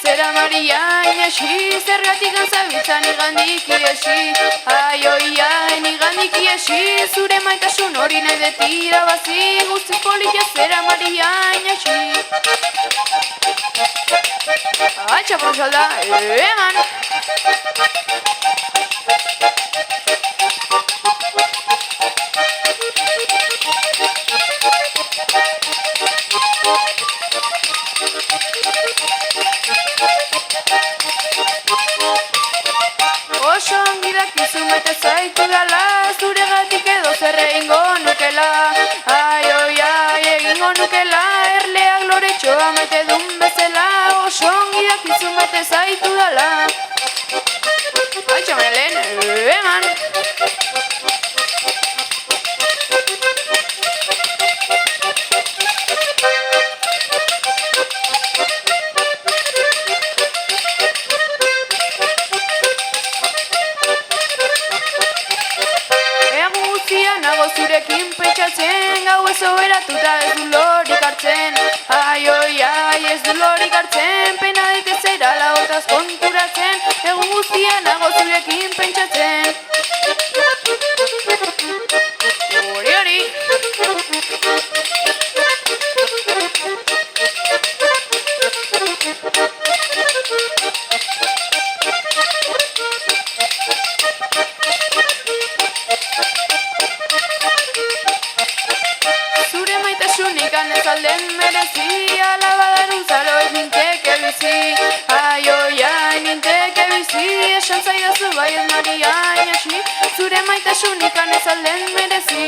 zera Maria inesi, zergatik gauzabiltzan igandik iesi. Ai, oi, ai, igandik iesi, zure maitasun hori nahi detira bazi, guztiz politia zera Maria inesi. Ai, txapon salda, eman! Oso ongi dakizu maite zaitu dala, zuregatik edo zer egingo nukela. Ai, oi, ai, egingo nukela, erleak loretxoa maite dun bezala. Oso ongi dakizu maite zaitu dala. Ai, txamelen, eman! Nago zurekin pentsatzen, gau ez oberatuta ez du lorik hartzen. Ai, oi, ai, ez du lorik hartzen, pena dit ez erala hortaz konturatzen. Egun guztia nago zurekin pentsatzen. Hori, hori! Ikan ez alden merezi, alabadan unzaro ez ninteke bizi. Ai, oi, ai, ninteke bizi, esan zaidazu bai ez Maria inesi, zure maitasun ikan ez alden merezi.